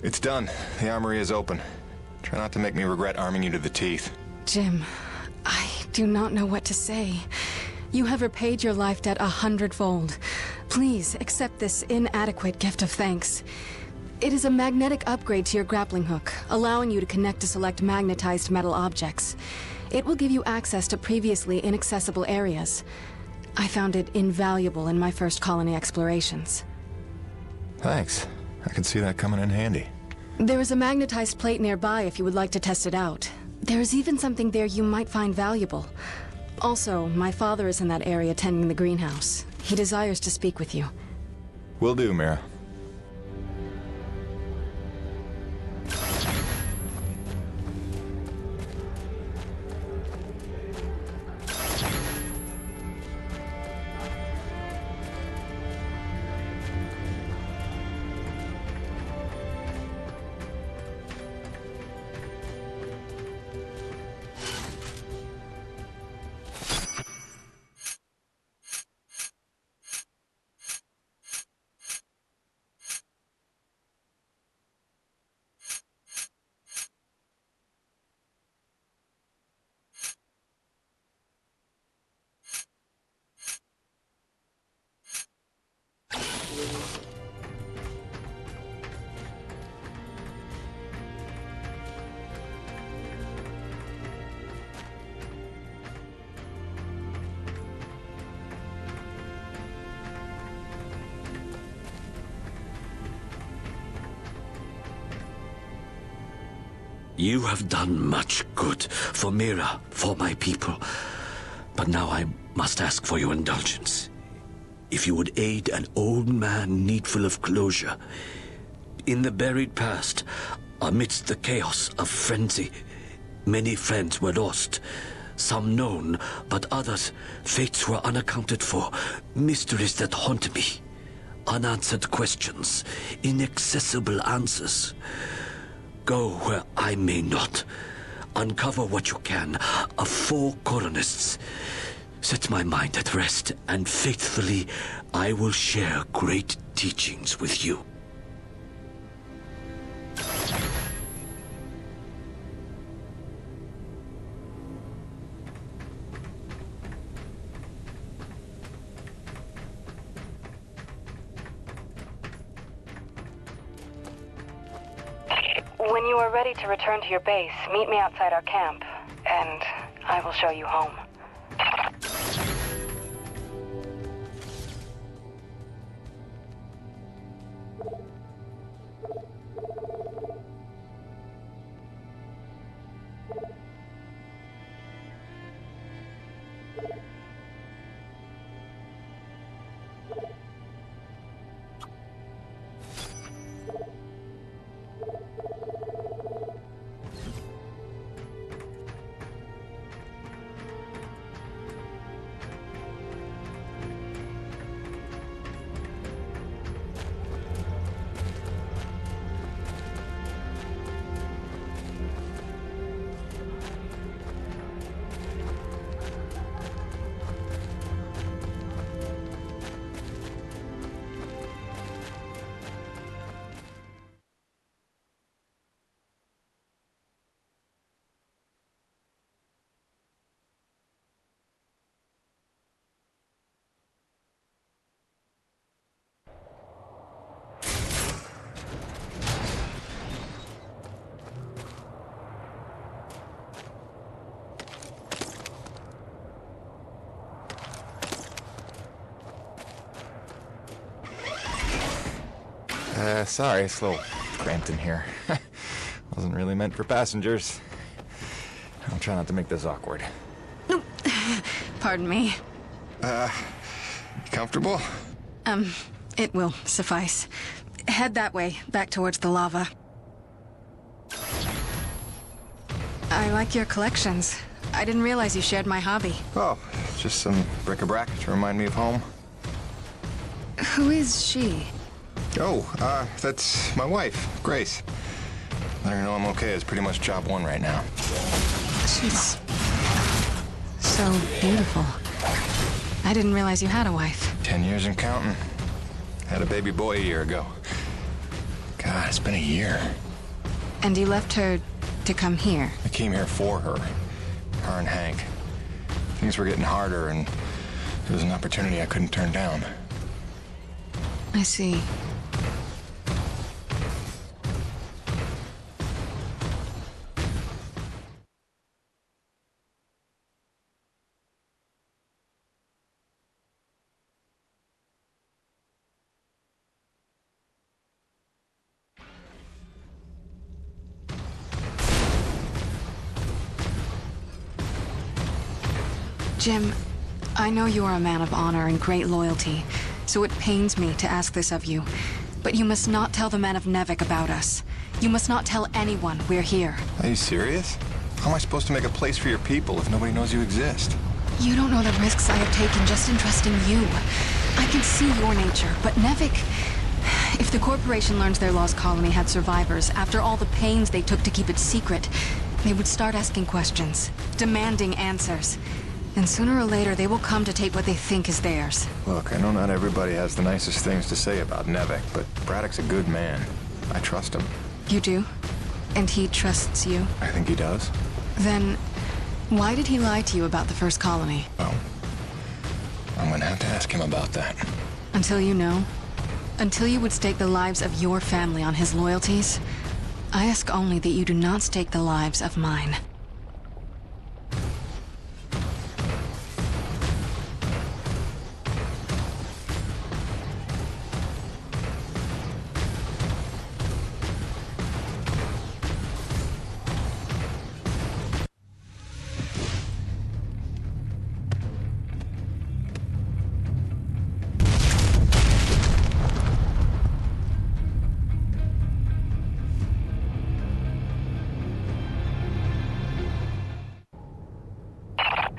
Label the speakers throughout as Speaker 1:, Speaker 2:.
Speaker 1: It's done. The armory is open. Try not to make me regret arming you to the teeth.
Speaker 2: Jim, I do not know what to say. You have repaid your life debt 100-fold. Please accept this inadequate gift of thanks. It is a magnetic upgrade to your grappling hook, allowing you to connect to select magnetized metal objects. It will give you access to previously inaccessible areas. I found it invaluable in my first colony explorations.
Speaker 1: Thanks. I can see that coming in handy.
Speaker 2: There is a magnetized plate nearby if you would like to test it out. There is even something there you might find valuable. Also, my father is in that area tending the greenhouse. He desires to speak with you.
Speaker 1: Will do, Mira.
Speaker 3: You have done much good for Mira, for my people. But now I must ask for your indulgence. If you would aid an old man needful of closure. In the buried past, amidst the chaos of frenzy, many friends were lost. Some known, but others, fates were unaccounted for. Mysteries that haunt me. Unanswered questions, inaccessible answers. Go where I may not. Uncover what you can of 4 colonists. Set my mind at rest, and faithfully I will share great teachings with you.
Speaker 2: When you are ready to return to your base, meet me outside our camp, and I will show you home.
Speaker 1: Sorry, it's a little cramped in here. Wasn't really meant for passengers. I'll try not to make this awkward.
Speaker 2: Pardon me.
Speaker 1: Comfortable?
Speaker 2: It will suffice. Head that way, back towards the lava. I like your collections. I didn't realize you shared my hobby.
Speaker 1: Oh, just some bric-a-brac to remind me of home.
Speaker 2: Who is she?
Speaker 1: Oh, that's my wife, Grace. Let her know I'm okay is pretty much job 1 right now.
Speaker 2: She's so beautiful. I didn't realize you had a wife.
Speaker 1: 10 years and counting. Had a baby boy a year ago. God, it's been a year.
Speaker 2: And you left her to come here?
Speaker 1: I came here for her. Her and Hank. Things were getting harder, and it was an opportunity I couldn't turn down.
Speaker 2: I see. Jim, I know you are a man of honor and great loyalty, so it pains me to ask this of you. But you must not tell the men of Nevik about us. You must not tell anyone we're here.
Speaker 1: Are you serious? How am I supposed to make a place for your people if nobody knows you exist?
Speaker 2: You don't know the risks I have taken just in trusting you. I can see your nature, but Nevik... If the corporation learns their lost colony had survivors, after all the pains they took to keep it secret, they would start asking questions, demanding answers. And sooner or later, they will come to take what they think is theirs.
Speaker 1: Look, I know not everybody has the nicest things to say about Nevik, but Braddock's a good man. I trust him.
Speaker 2: You do? And he trusts you?
Speaker 1: I think he does.
Speaker 2: Then, why did he lie to you about the first colony?
Speaker 1: Well, I'm gonna have to ask him about that.
Speaker 2: Until you know? Until you would stake the lives of your family on his loyalties? I ask only that you do not stake the lives of mine.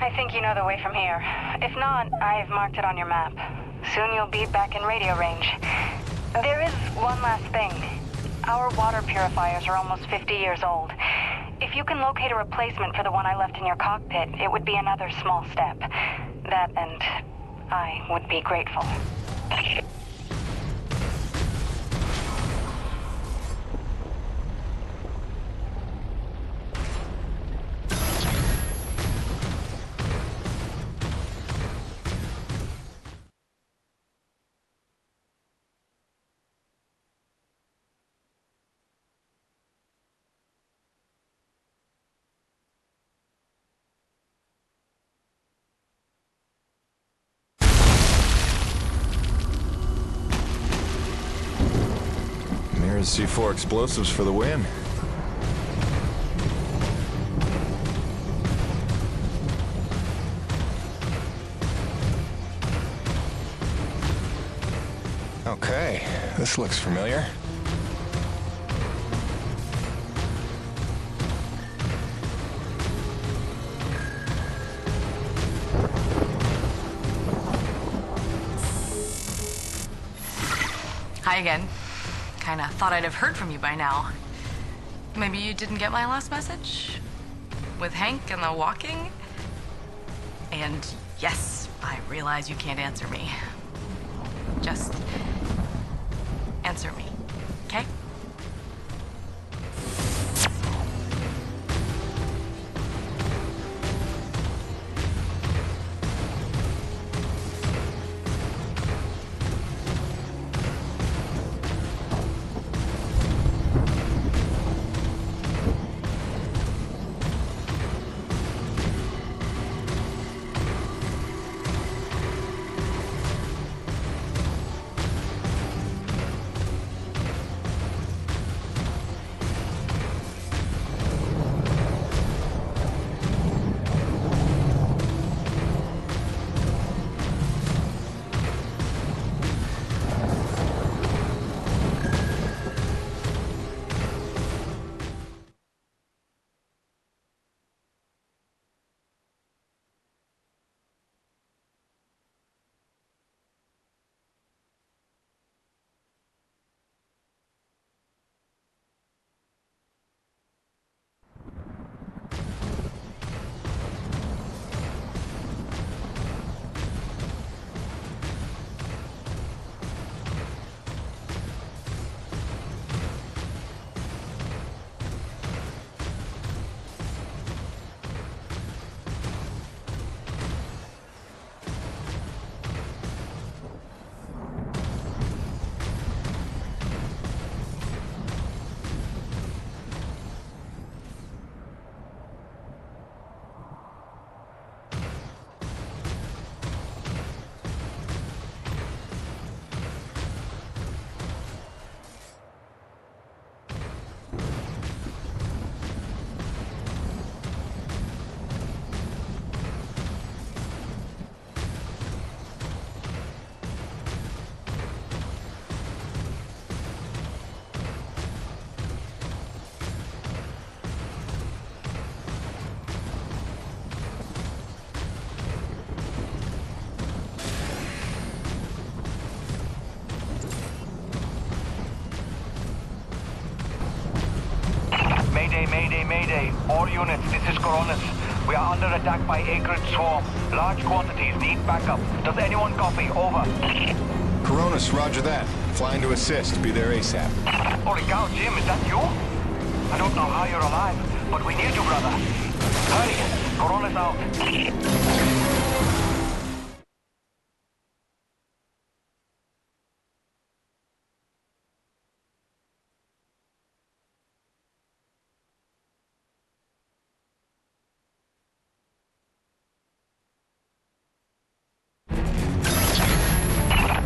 Speaker 4: I think you know the way from here. If not, I've marked it on your map. Soon you'll be back in radio range. There is one last thing. Our water purifiers are almost 50 years old. If you can locate a replacement for the one I left in your cockpit, it would be another small step. That and I would be grateful.
Speaker 1: Here's C4 explosives for the win. Okay, this looks familiar.
Speaker 5: Hi again. Kinda thought I'd have heard from you by now. Maybe you didn't get my last message? With Hank and the walking? And yes, I realize you can't answer me. Just answer me, okay?
Speaker 6: Mayday, mayday. All units, this is Coronis. We are under attack by Acrid Swarm. Large quantities need backup. Does anyone copy? Over.
Speaker 7: Coronis, roger that. Flying to assist. Be there ASAP.
Speaker 6: Holy cow, Jim, is that you? I don't know how you're alive, but we need you, brother. Hurry, Coronis out.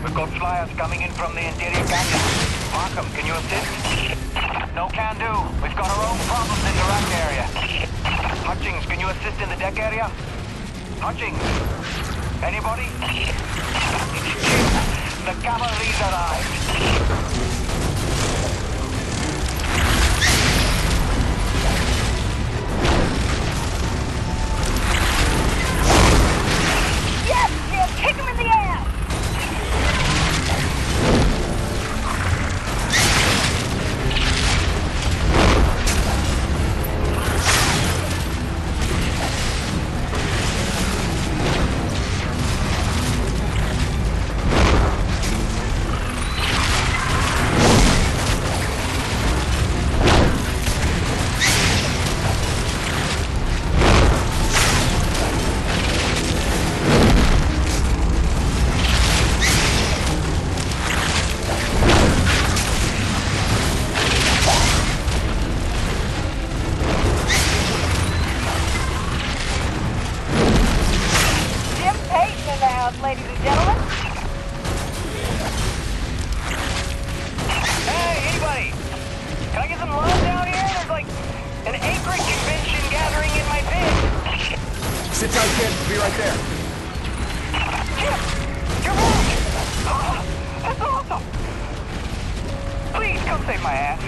Speaker 6: We've got flyers coming in from the interior canyon. Markham, can you assist? No can do. We've got our own problems in the rack area. Hutchings, can you assist in the deck area? Hutchings? Anybody? It's Jim. The cavalry's arrived.
Speaker 4: Yes, Jim! Kick him in the ass! Ladies and gentlemen.
Speaker 6: Hey, anybody? Can I get some love down here? There's like an acreage convention gathering in my pit.
Speaker 1: Sit tight, kid. Be right there.
Speaker 6: Jim, you're back. Oh, that's awesome. Please come save my ass.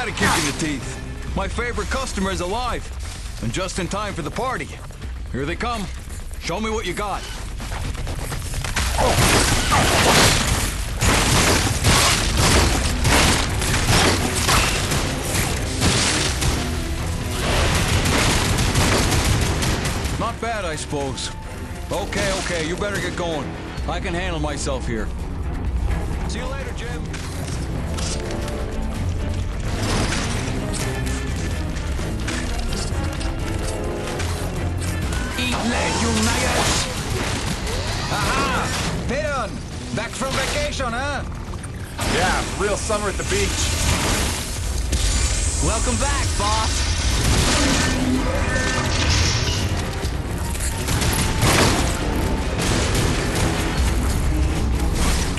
Speaker 8: a kick in the teeth. My favorite customer is alive. And just in time for the party. Here they come. Show me what you got. Not bad, I suppose. Okay, you better get going. I can handle myself here. See you later, Jim. Eat lead, you maggots! Aha! Piton! Back from vacation, huh?
Speaker 1: Yeah, real summer at the beach.
Speaker 9: Welcome back, boss.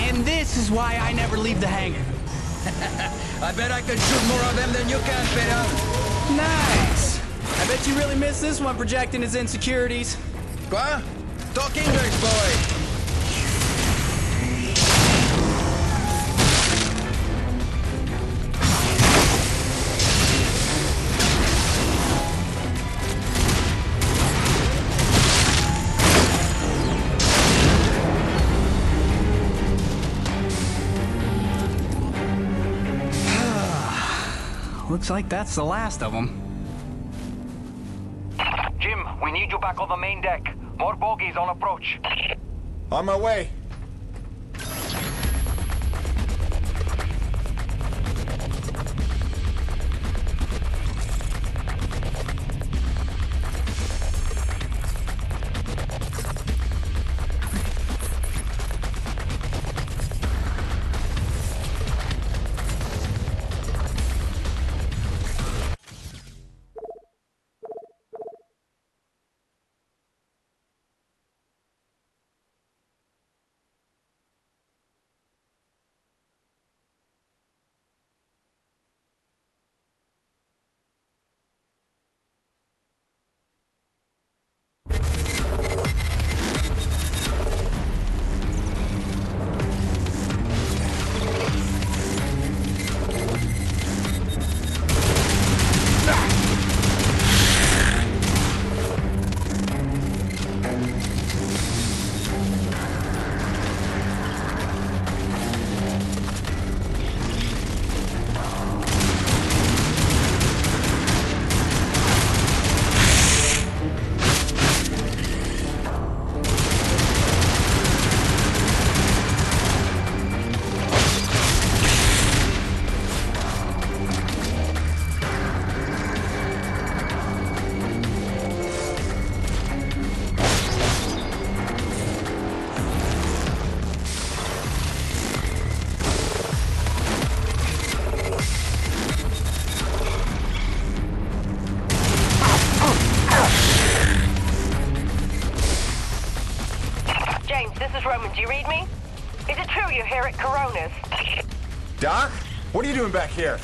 Speaker 9: And this is why I never leave the hangar.
Speaker 8: I bet I can shoot more of them than you can, Piton.
Speaker 9: Nice. I bet you really missed this one projecting his insecurities.
Speaker 8: What? Talk English, boy.
Speaker 9: Looks like that's the last of them.
Speaker 6: Jim, we need you back on the main deck. More bogies on approach.
Speaker 1: On my way.
Speaker 4: Do you read me? Is it true you're here at Corona's?
Speaker 1: Doc? What are you doing back here?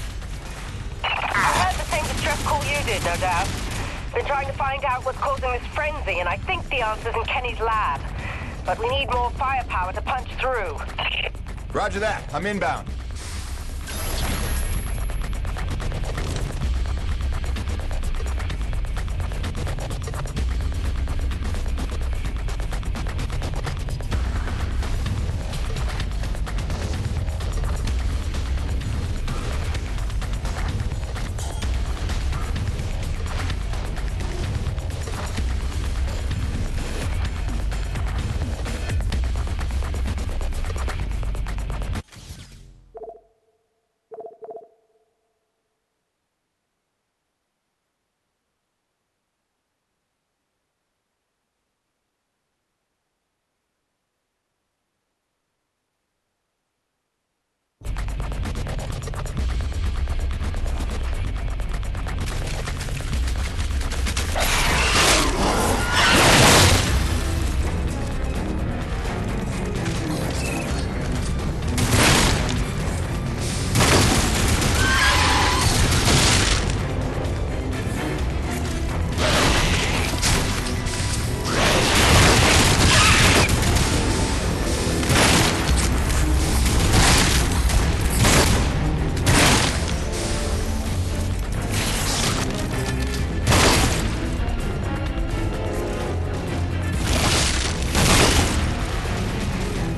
Speaker 4: I heard the same distress call you did, no doubt. Been trying to find out what's causing this frenzy, and I think the answer's in Kenny's lab. But we need more firepower to punch through.
Speaker 1: Roger that. I'm inbound.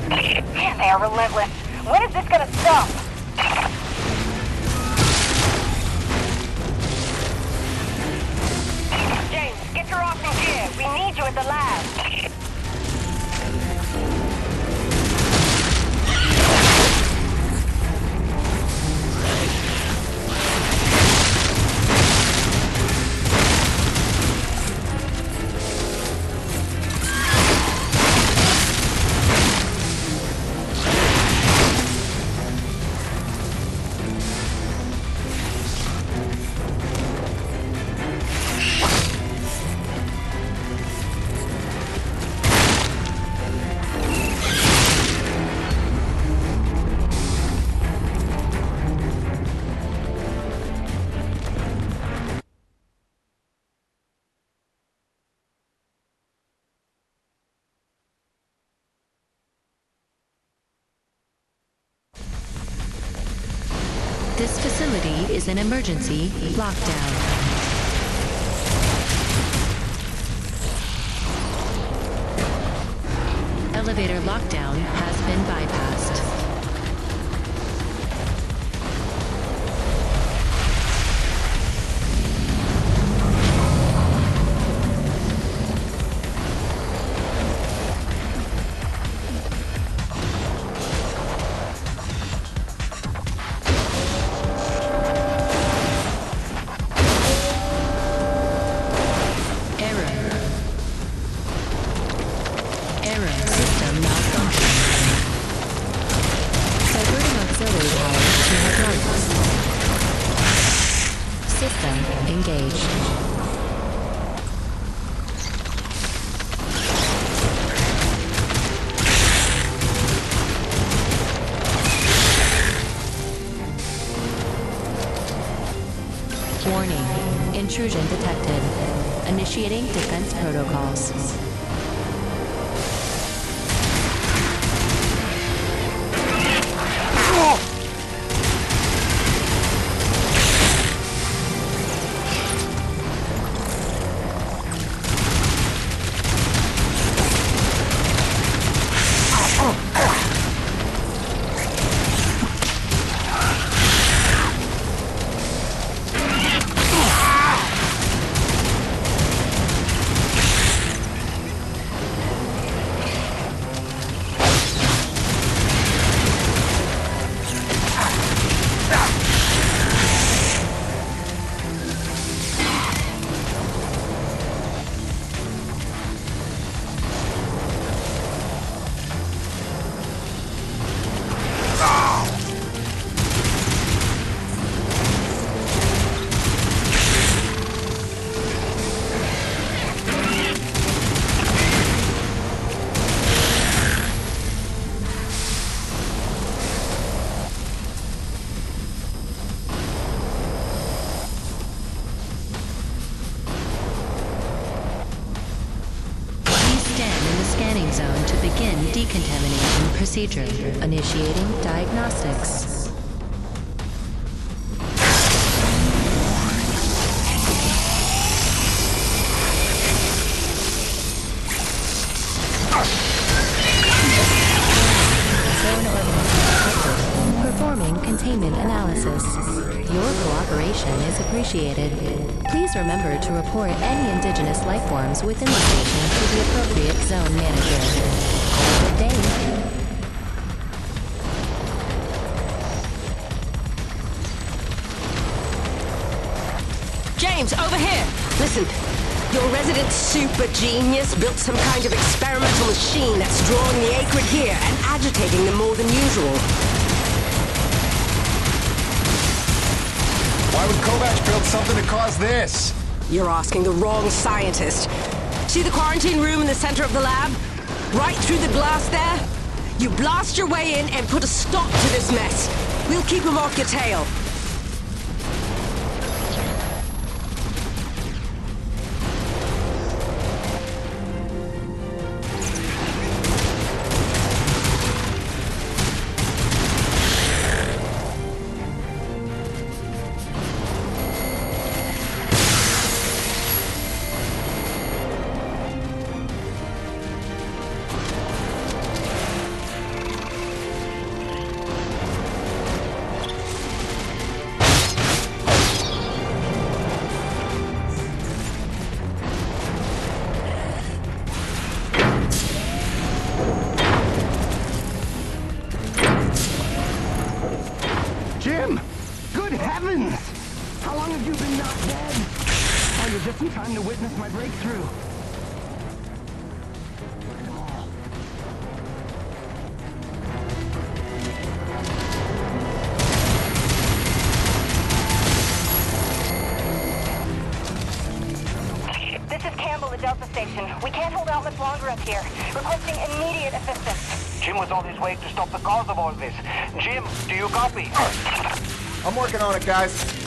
Speaker 4: Man, they are relentless. When is this gonna stop? James, get your awesome gear. We need you at the lab.
Speaker 10: This facility is an emergency lockdown. Elevator lockdown has been bypassed. Warning. Intrusion detected. Initiating defense protocols. Zone to begin decontamination procedure. Initiating diagnostics. Performing containment analysis. Your cooperation is appreciated. Please remember to report any indigenous life forms within the station to the appropriate zone manager. Good day.
Speaker 11: James, over here! Listen, your resident super genius built some kind of experimental machine that's drawing the Acrid here and agitating them more than usual.
Speaker 7: Why would Kovac build something to cause this?
Speaker 11: You're asking the wrong scientist. See the quarantine room in the center of the lab? Right through the glass there? You blast your way in and put a stop to this mess. We'll keep him off your tail.
Speaker 12: Jim! Good heavens! How long have you been not dead? Oh, you're just in time to witness my breakthrough.
Speaker 4: This is Campbell at Delta Station. We can't hold out much longer up here. Requesting immediate assistance.
Speaker 6: Jim was on his way to stop the cause of all this. Jim, do you copy?
Speaker 1: I'm working on it, guys.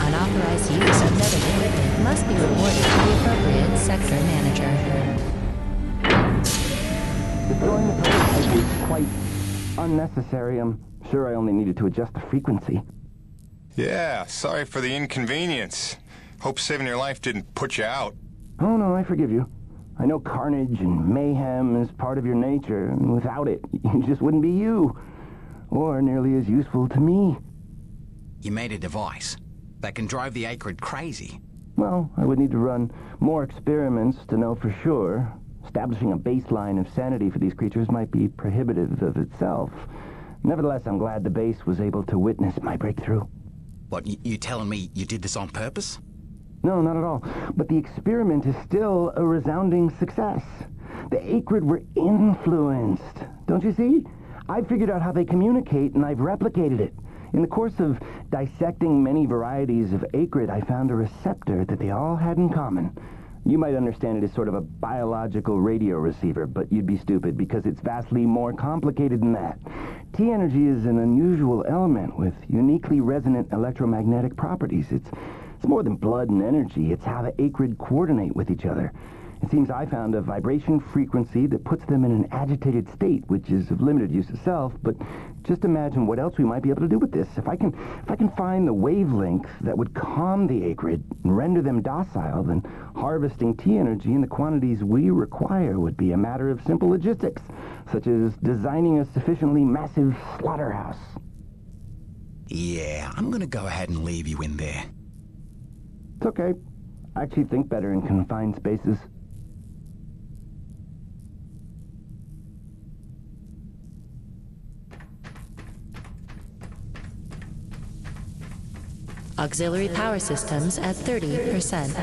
Speaker 10: Unauthorized use of medic equipment must be reported to the appropriate sector manager.
Speaker 12: Destroying the prototype was quite unnecessary. I'm sure I only needed to adjust the frequency.
Speaker 7: Yeah, sorry for the inconvenience. Hope saving your life didn't put you out.
Speaker 12: Oh no, I forgive you. I know carnage and mayhem is part of your nature, and without it, you just wouldn't be you. Or nearly as useful to me.
Speaker 13: You made a device that can drive the Acrid crazy.
Speaker 12: Well, I would need to run more experiments to know for sure. Establishing a baseline of sanity for these creatures might be prohibitive of itself. Nevertheless, I'm glad the base was able to witness my breakthrough.
Speaker 13: What, you telling me you did this on purpose?
Speaker 12: No, not at all. But the experiment is still a resounding success. The Acrid were influenced. Don't you see? I figured out how they communicate, and I've replicated it. In the course of dissecting many varieties of Acrid, I found a receptor that they all had in common. You might understand it as sort of a biological radio receiver, but you'd be stupid because it's vastly more complicated than that. T-energy is an unusual element with uniquely resonant electromagnetic properties. It's more than blood and energy. It's how the Acrid coordinate with each other. It seems I found a vibration frequency that puts them in an agitated state, which is of limited use itself, but just imagine what else we might be able to do with this. If I can find the wavelength that would calm the Acrid and render them docile, then harvesting T-energy in the quantities we require would be a matter of simple logistics, such as designing a sufficiently massive slaughterhouse.
Speaker 13: Yeah, I'm gonna go ahead and leave you in there.
Speaker 12: It's okay. I actually think better in confined spaces.
Speaker 10: Auxiliary power systems at 30%.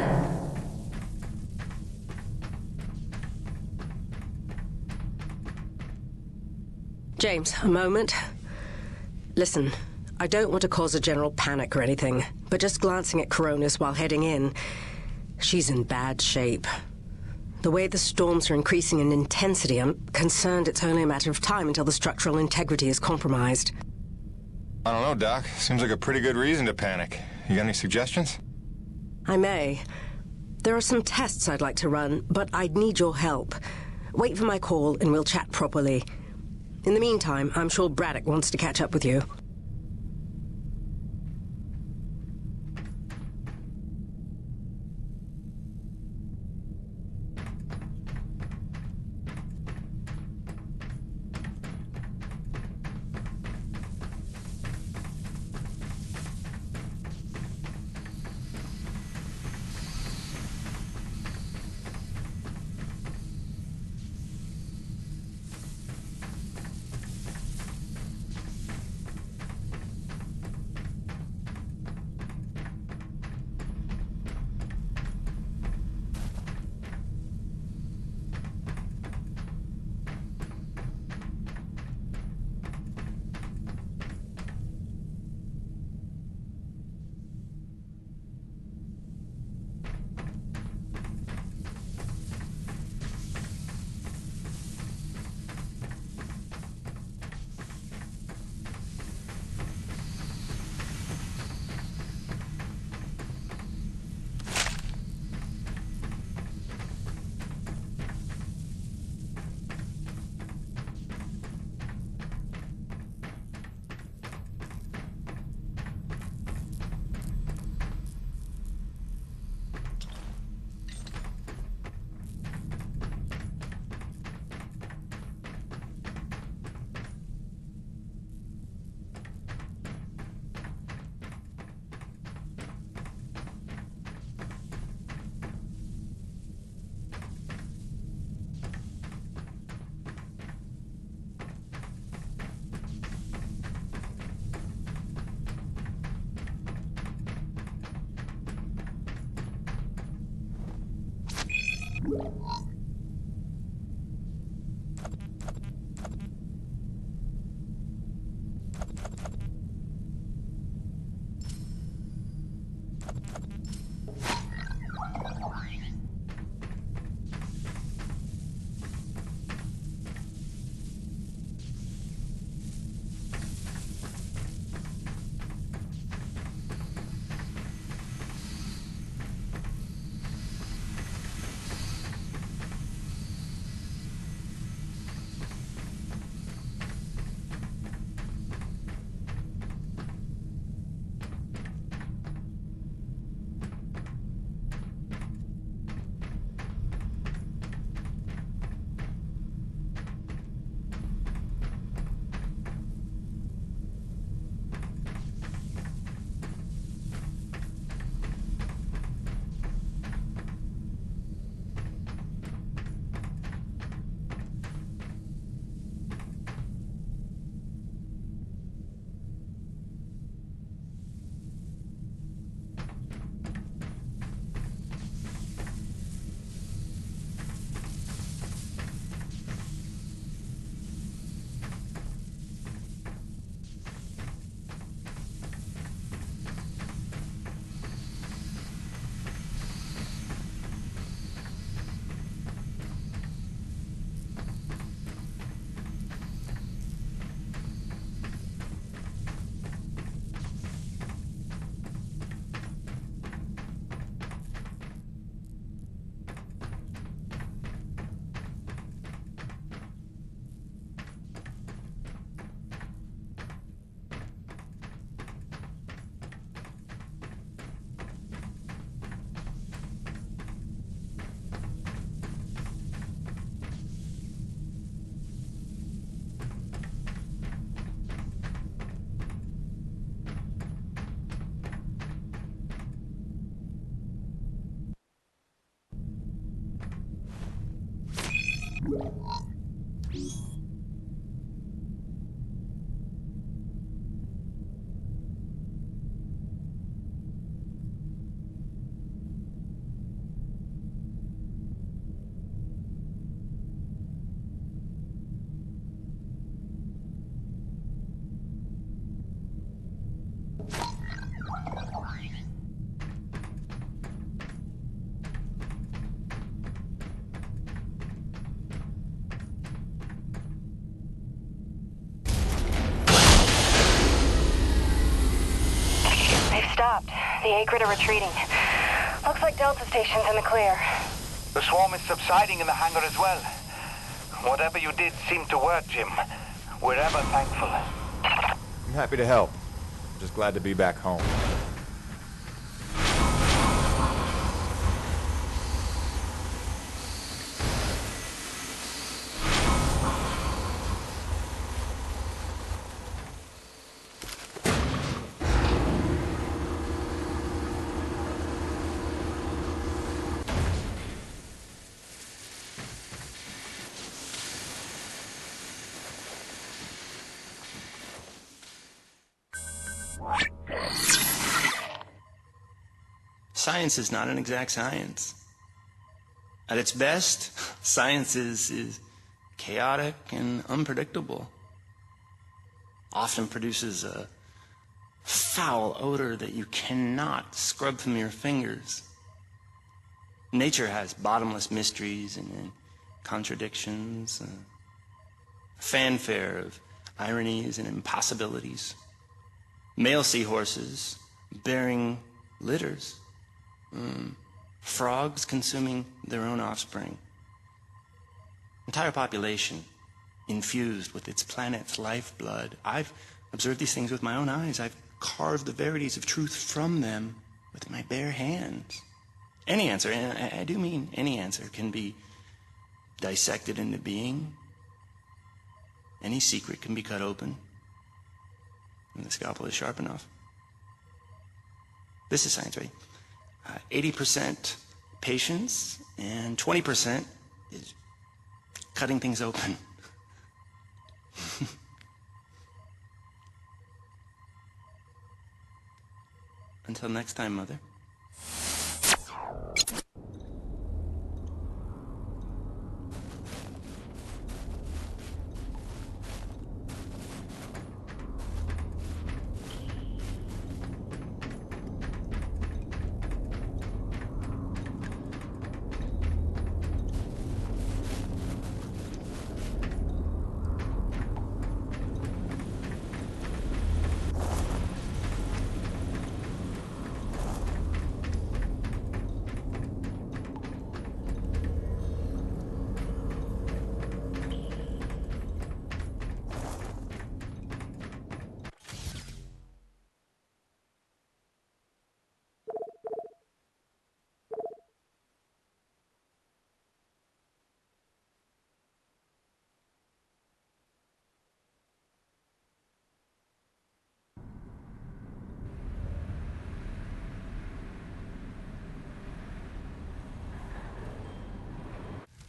Speaker 11: James, a moment. Listen, I don't want to cause a general panic or anything, but just glancing at Coronis while heading in, she's in bad shape. The way the storms are increasing in intensity, I'm concerned it's only a matter of time until the structural integrity is compromised.
Speaker 7: I don't know, Doc. Seems like a pretty good reason to panic. You got any suggestions?
Speaker 11: I may. There are some tests I'd like to run, but I'd need your help. Wait for my call and we'll chat properly. In the meantime, I'm sure Braddock wants to catch up with you.
Speaker 4: Stopped. The Acrid are retreating. Looks like Delta Station's in the clear.
Speaker 6: The swarm is subsiding in the hangar as well. Whatever you did seemed to work, Jim. We're ever thankful.
Speaker 1: I'm happy to help. I'm just glad to be back home.
Speaker 14: Science is not an exact science. At its best, science is chaotic and unpredictable. Often produces a foul odor that you cannot scrub from your fingers. Nature has bottomless mysteries and contradictions, fanfare of ironies and impossibilities. Male seahorses bearing litters. Frogs consuming their own offspring. Entire population infused with its planet's lifeblood. I've observed these things with my own eyes. I've carved the verities of truth from them with my bare hands. Any answer, and I do mean any answer, can be dissected into being. Any secret can be cut open, and the scalpel is sharp enough. This is science, right? 80% patience and 20% is cutting things open. Until next time, Mother.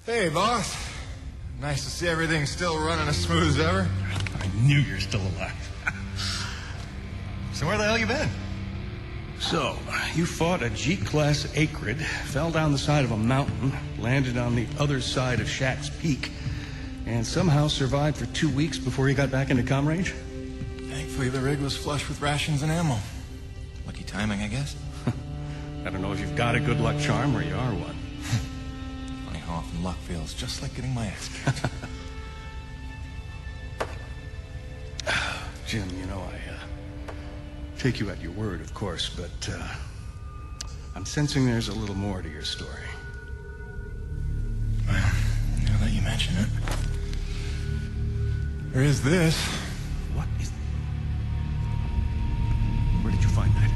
Speaker 7: Hey, boss. Nice to see everything still running as smooth as ever.
Speaker 15: I knew you're still alive.
Speaker 7: So where the hell you been?
Speaker 15: So, you fought a G-class acrid, fell down the side of a mountain, landed on the other side of Shack's Peak, and somehow survived for 2 weeks before you got back into comm range?
Speaker 7: Thankfully, the rig was flush with rations and ammo. Lucky timing, I guess.
Speaker 15: I don't know if you've got a good luck charm or you are one.
Speaker 7: Funny how often luck feels just like getting my ass kicked.
Speaker 15: Jim, you know, I take you at your word, of course, but I'm sensing there's a little more to your story.
Speaker 7: Well, now that you mention it, there is this.
Speaker 15: What is... Where did you find that?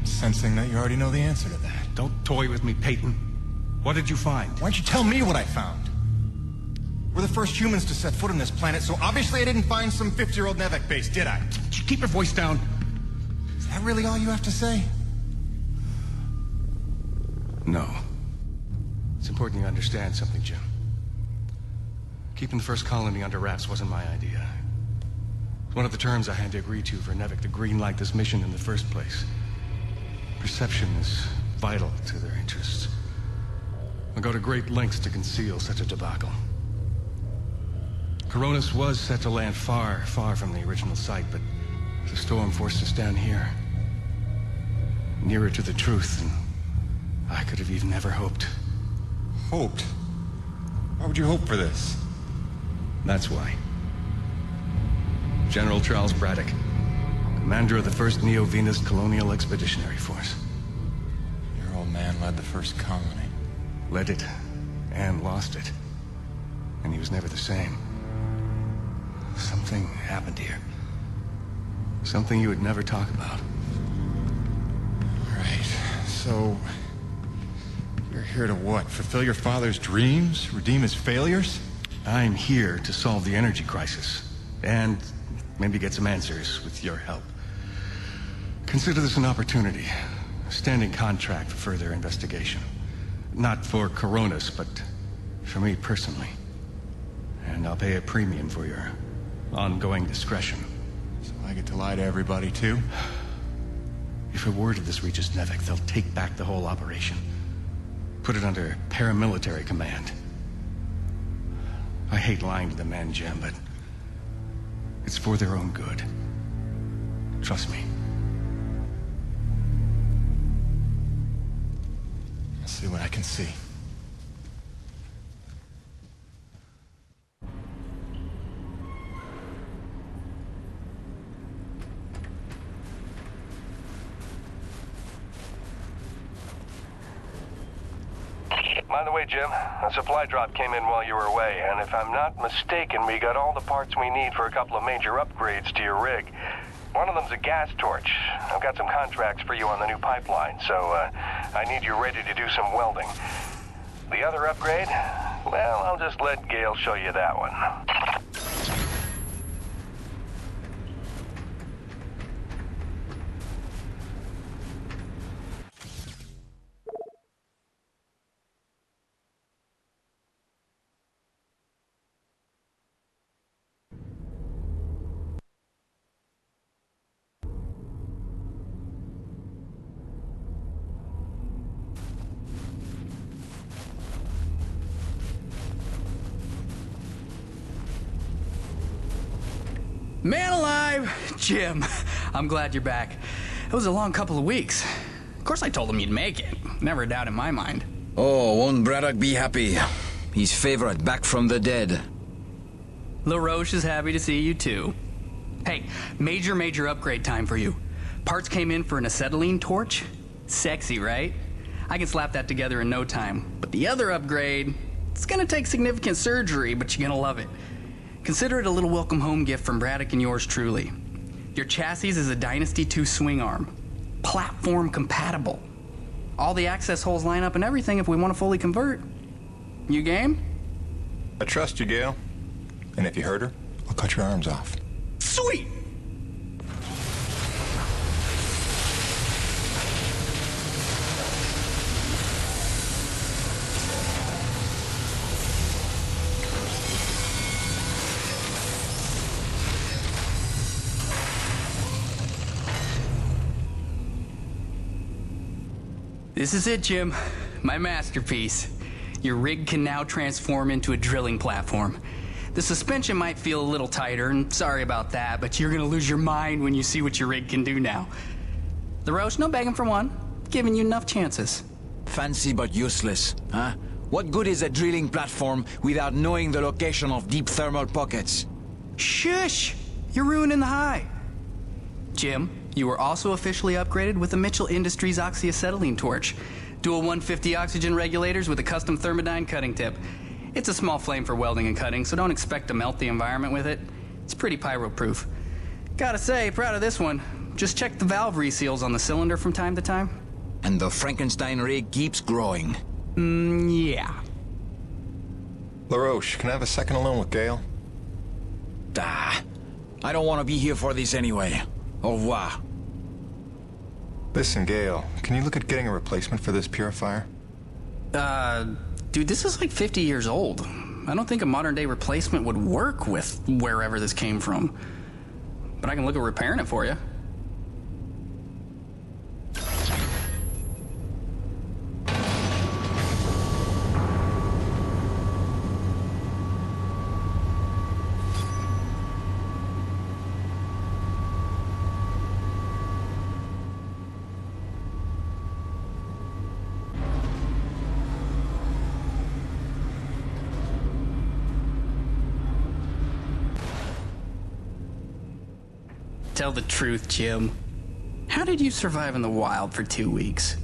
Speaker 7: Sensing that you already know the answer to that.
Speaker 15: Don't toy with me, Peyton. What did you find?
Speaker 7: Why don't you tell me what I found? We're the first humans to set foot on this planet, so obviously I didn't find some 50-year-old Nevek base, did I?
Speaker 15: Keep your voice down.
Speaker 7: Is that really all you have to say?
Speaker 15: No. It's important you understand something, Jim. Keeping the first colony under wraps wasn't my idea. It's one of the terms I had to agree to for Nevek to greenlight this mission in the first place. Perception is vital to their interests. I'll go to great lengths to conceal such a debacle. Coronis was set to land far, far from the original site, but the storm forced us down here. Nearer to the truth than I could have even ever hoped.
Speaker 7: Hoped? Why would you hope for this?
Speaker 15: That's why. General Charles Braddock, commander of the 1st Neo-Venus Colonial Expeditionary Force.
Speaker 7: Your old man led the first colony.
Speaker 15: Led it, and lost it. And he was never the same. Something happened here. Something you would never talk about.
Speaker 7: Right. So... you're here to what? Fulfill your father's dreams? Redeem his failures?
Speaker 15: I'm here to solve the energy crisis. And maybe get some answers with your help. Consider this an opportunity. A standing contract for further investigation. Not for Coronis, but for me personally. And I'll pay a premium for your ongoing discretion.
Speaker 7: So I get to lie to everybody, too?
Speaker 15: If a word of this reaches Nevek, they'll take back the whole operation. Put it under paramilitary command. I hate lying to the men, Jim, but it's for their own good. Trust me.
Speaker 7: I'll see what I can see.
Speaker 6: By the way, Jim, a supply drop came in while you were away, and if I'm not mistaken, we got all the parts we need for a couple of major upgrades to your rig. One of them's a gas torch. I've got some contracts for you on the new pipeline, so I need you ready to do some welding. The other upgrade? Well, I'll just let Gale show you that one.
Speaker 9: Man alive! Jim, I'm glad you're back. It was a long couple of weeks. Of course I told him you'd make it. Never a doubt in my mind.
Speaker 16: Oh, won't Braddock be happy? His favorite back from the dead.
Speaker 9: LaRoche is happy to see you too. Hey, major upgrade time for you. Parts came in for an acetylene torch. Sexy, right? I can slap that together in no time. But the other upgrade, it's gonna take significant surgery, but you're gonna love it. Consider it a little welcome home gift from Braddock and yours truly. Your chassis is a Dynasty 2 swing arm. Platform compatible. All the access holes line up and everything if we want to fully convert. You game?
Speaker 7: I trust you, Gale. And if you hurt her, I'll cut your arms off.
Speaker 9: Sweet! This is it, Jim. My masterpiece. Your rig can now transform into a drilling platform. The suspension might feel a little tighter, and sorry about that, but you're gonna lose your mind when you see what your rig can do now. LaRoche, no begging for one. Giving you enough chances.
Speaker 16: Fancy but useless, huh? What good is a drilling platform without knowing the location of deep thermal pockets?
Speaker 9: Shush! You're ruining the high. Jim, you were also officially upgraded with the Mitchell Industries oxyacetylene torch. Dual 150 oxygen regulators with a custom thermodyne cutting tip. It's a small flame for welding and cutting, so don't expect to melt the environment with it. It's pretty pyro-proof. Gotta say, proud of this one. Just check the valve reseals on the cylinder from time to time.
Speaker 16: And the Frankenstein rig keeps growing.
Speaker 9: Yeah.
Speaker 1: LaRoche, can I have a second alone with Gale?
Speaker 16: I don't want to be here for this anyway. Au revoir.
Speaker 1: Listen, Gale, can you look at getting a replacement for this purifier?
Speaker 9: Dude, this is like 50 years old. I don't think a modern-day replacement would work with wherever this came from. But I can look at repairing it for you. Tell the truth, Jim. How did you survive in the wild for 2 weeks?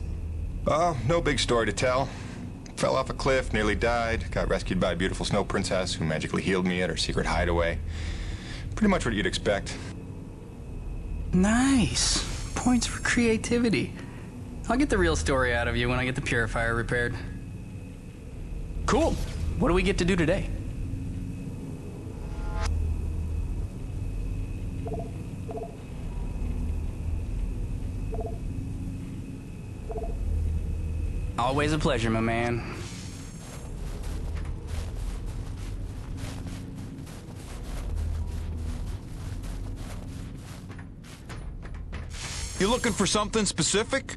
Speaker 1: Oh, no big story to tell. Fell off a cliff, nearly died, got rescued by a beautiful snow princess who magically healed me at her secret hideaway. Pretty much what you'd expect.
Speaker 9: Nice. Points for creativity. I'll get the real story out of you when I get the purifier repaired. Cool. What do we get to do today? Always a pleasure, my man.
Speaker 16: You looking for something specific?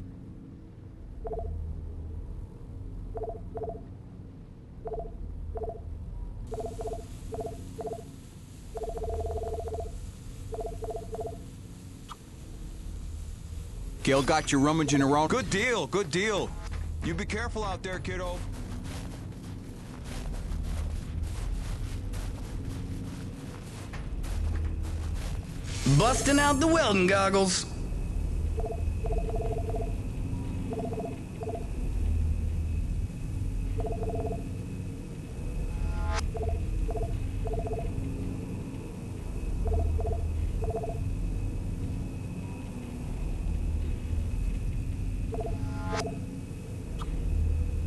Speaker 16: Gale got you rummaging around. Good deal, good deal. You be careful out there, kiddo.
Speaker 9: Busting out the welding goggles.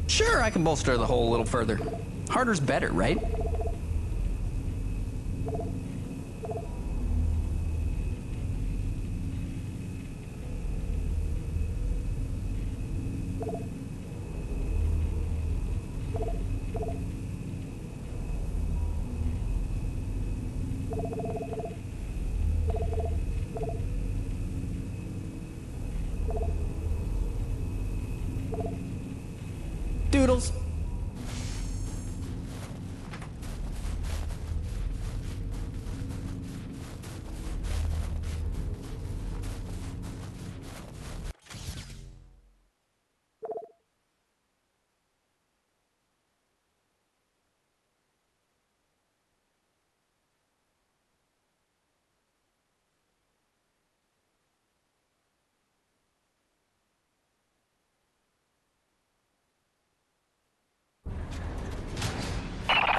Speaker 9: Sure, I can bolster the hole a little further. Harder's better, right? Doodles.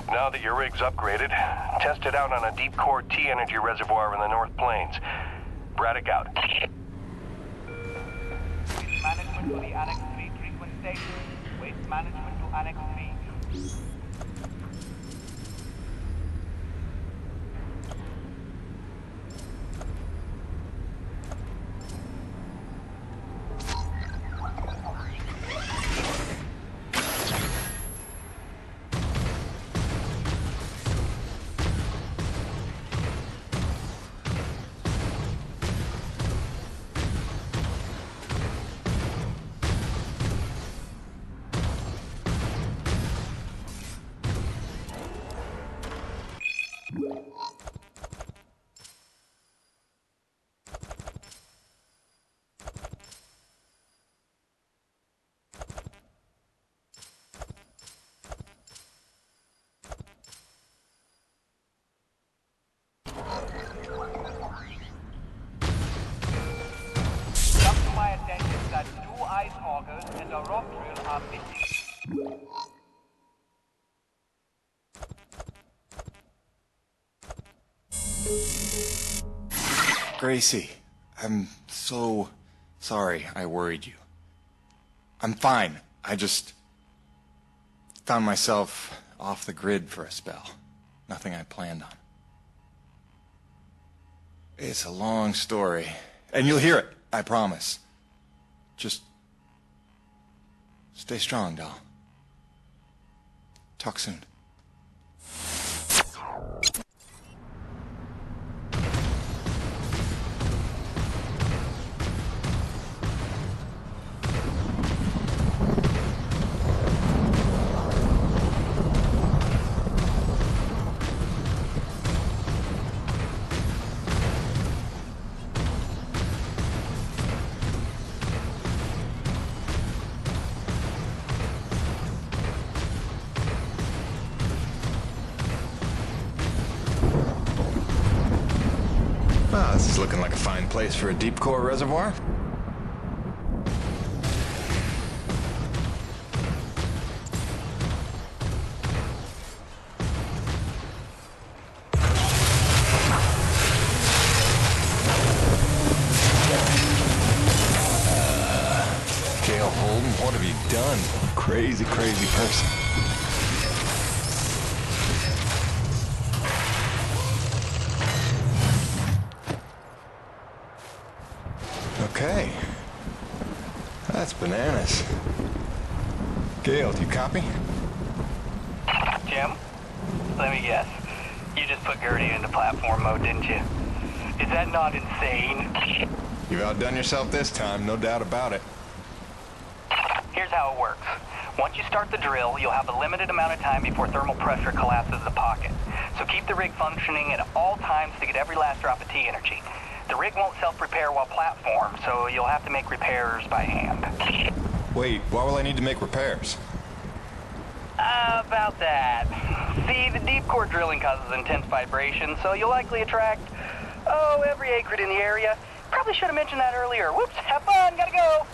Speaker 6: Now that your rig's upgraded, test it out on a deep core T-energy reservoir in the North Plains. Braddock out.
Speaker 17: Waste management to the Annex 3 treatment station. Waste management to Annex 3. walkers and a rock drill are missing.
Speaker 1: Gracie, I'm so sorry I worried you. I'm fine. I just found myself off the grid for a spell. Nothing I planned on. It's a long story, and you'll hear it, I promise. Just stay strong, doll. Talk soon. Ah, this is looking like a fine place for a deep core reservoir. Gail Holden, what have you done? Crazy, crazy person. Okay. That's bananas. Gail, do you copy?
Speaker 17: Jim, let me guess. You just put Gertie into platform mode, didn't you? Is that not insane?
Speaker 1: You've outdone yourself this time, no doubt about it.
Speaker 17: Here's how it works. Once you start the drill, you'll have a limited amount of time before thermal pressure collapses the pocket. So keep the rig functioning at all times to get every last drop of T energy. The rig won't self-repair while platform, so you'll have to make repairs by hand.
Speaker 1: Wait, why will I need to make repairs?
Speaker 17: About that. See, the deep core drilling causes intense vibration, so you'll likely attract, every acrid in the area. Probably should have mentioned that earlier. Whoops, have fun, gotta go.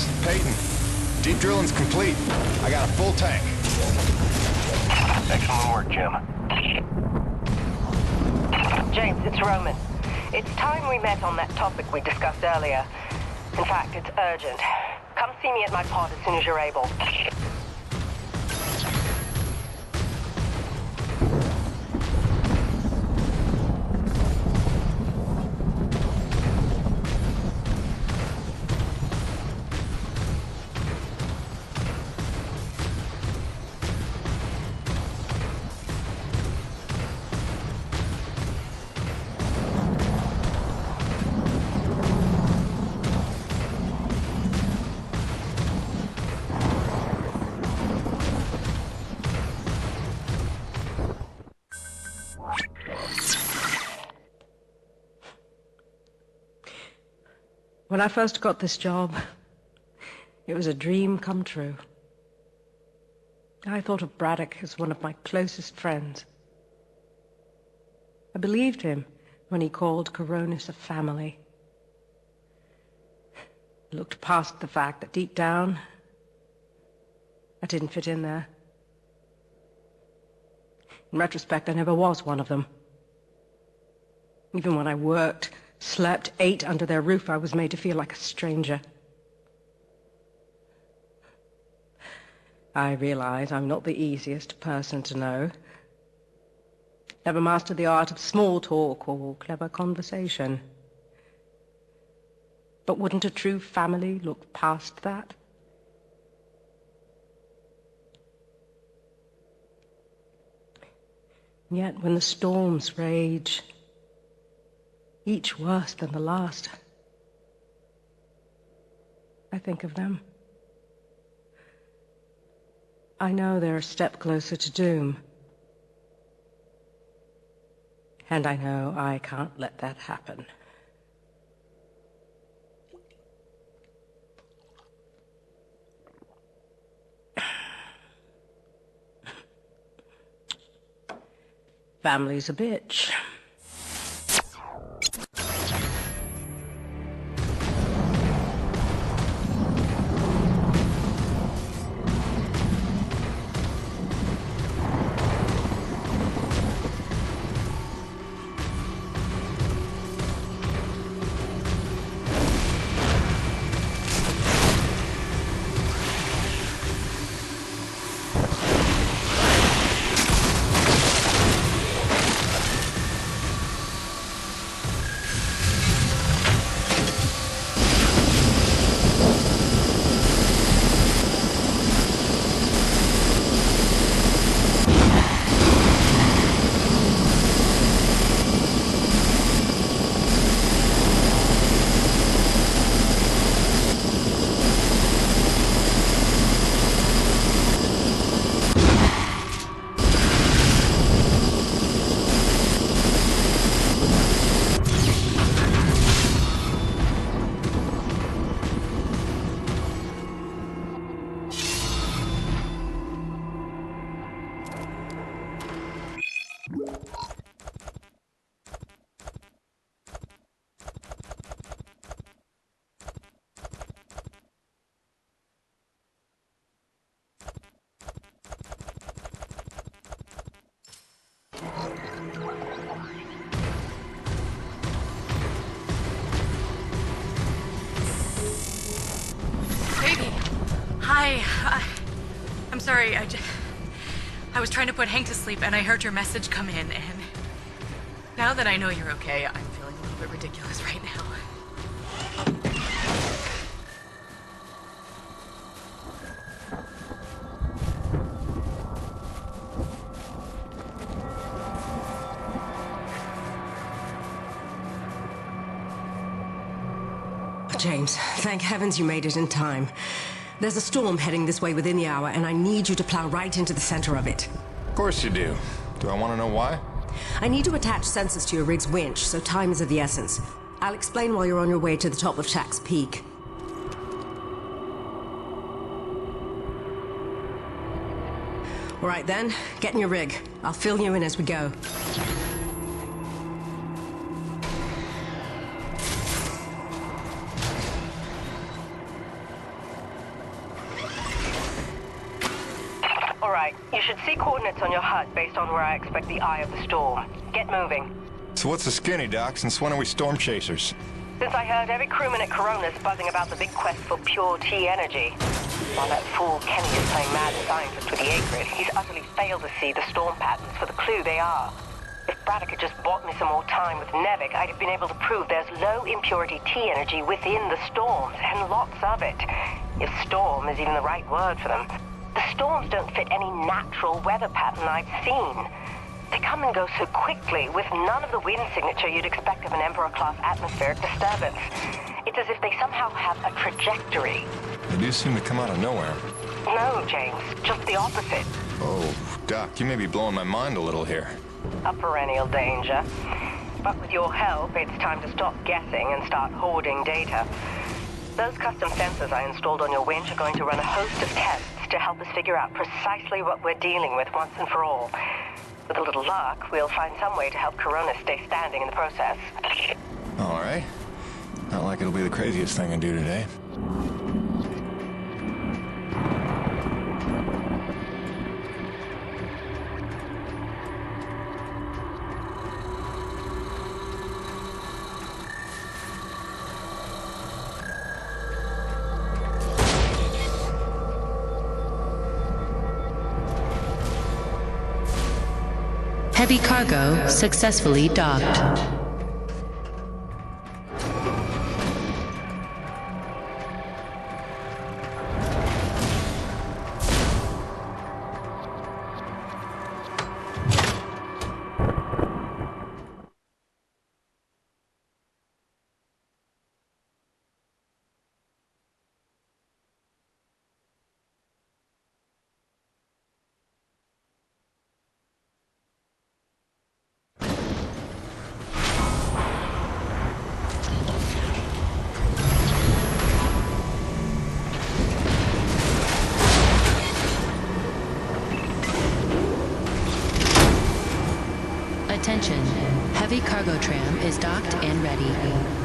Speaker 7: James, Peyton. Deep drilling's complete. I got a full tank.
Speaker 6: Excellent work, Jim.
Speaker 11: James, it's Roman. It's time we met on that topic we discussed earlier. In fact, it's urgent. Come see me at my pod as soon as you're able. When I first got this job, it was a dream come true. I thought of Braddock as one of my closest friends. I believed him when he called Coronis a family. I looked past the fact that deep down, I didn't fit in there. In retrospect, I never was one of them. Even when I worked, slept, ate under their roof, I was made to feel like a stranger. I realize I'm not the easiest person to know. Never mastered the art of small talk or clever conversation. But wouldn't a true family look past that? Yet when the storms rage, each worse than the last, I think of them. I know they're a step closer to doom. And I know I can't let that happen. Family's a bitch.
Speaker 5: I'm sorry, I was trying to put Hank to sleep and I heard your message come in, and now that I know you're okay, I'm feeling a little bit ridiculous right now.
Speaker 11: James, thank heavens you made it in time. There's a storm heading this way within the hour, and I need you to plow right into the center of it.
Speaker 7: Of course you do. Do I want to know why?
Speaker 11: I need to attach sensors to your rig's winch, so time is of the essence. I'll explain while you're on your way to the top of Shack's Peak. All right then, get in your rig. I'll fill you in as we go.
Speaker 4: Right. You should see coordinates on your HUD based on where I expect the eye of the storm. Get moving.
Speaker 7: So what's the skinny, Doc? Since when are we storm chasers?
Speaker 4: Since I heard every crewman at Corona's buzzing about the big quest for pure T energy. While that fool Kenny is playing mad scientist with the Acrid, he's utterly failed to see the storm patterns for the clue they are. If Braddock had just bought me some more time with Nevik, I'd have been able to prove there's low impurity T energy within the storms, and lots of it. If storm is even the right word for them. The storms don't fit any natural weather pattern I've seen. They come and go so quickly, with none of the wind signature you'd expect of an Emperor-class atmospheric disturbance. It's as if they somehow have a trajectory.
Speaker 7: They do seem to come out of nowhere.
Speaker 4: No, James, just the opposite.
Speaker 7: Oh, Doc, you may be blowing my mind a little here.
Speaker 4: A perennial danger. But with your help, it's time to stop guessing and start hoarding data. Those custom sensors I installed on your winch are going to run a host of tests to help us figure out precisely what we're dealing with once and for all. With a little luck, we'll find some way to help Corona stay standing in the process.
Speaker 7: All right. Not like it'll be the craziest thing I do today.
Speaker 10: Heavy cargo successfully docked. Attention, heavy cargo tram is docked and ready.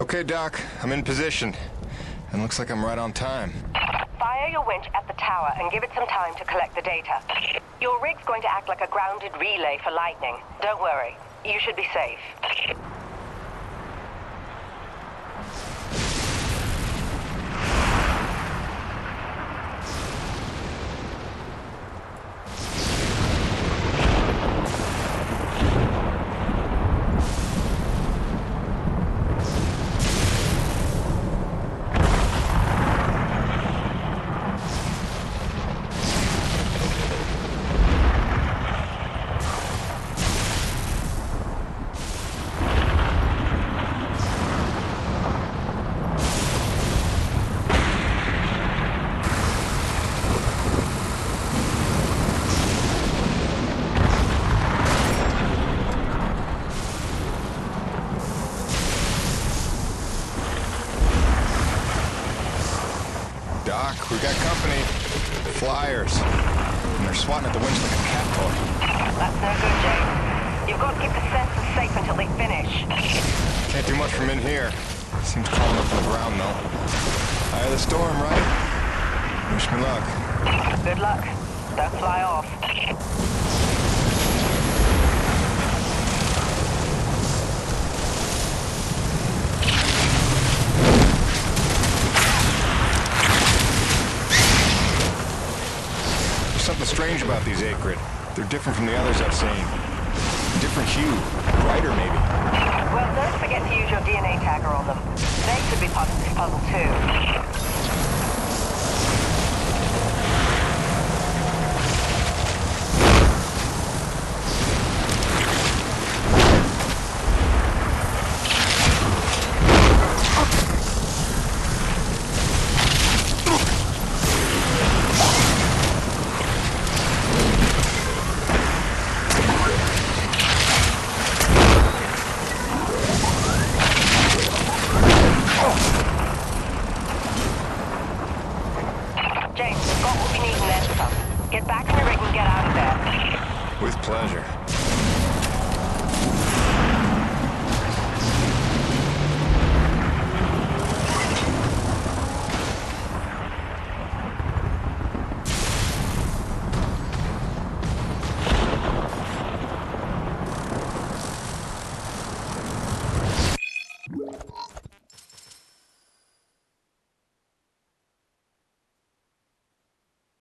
Speaker 1: Okay, Doc, I'm in position. And looks like I'm right on time.
Speaker 11: Fire your winch at the tower and give it some time to collect the data. Your rig's going to act like a grounded relay for lightning. Don't worry, you should be safe.
Speaker 1: Doc, we got company. Flyers. And they're swatting at the winch like a cat toy.
Speaker 11: That's no good, James. You've got to keep the sensors safe until they finish.
Speaker 1: Can't do much from in here. Seems calm up on the ground, though. Eye of the storm, right? Wish me luck.
Speaker 11: Good luck. Don't fly off.
Speaker 1: Something strange about these Acrid. They're different from the others I've seen. Different hue. Brighter, maybe.
Speaker 11: Well, don't forget to use your DNA tagger on them. They could be part of this puzzle, too.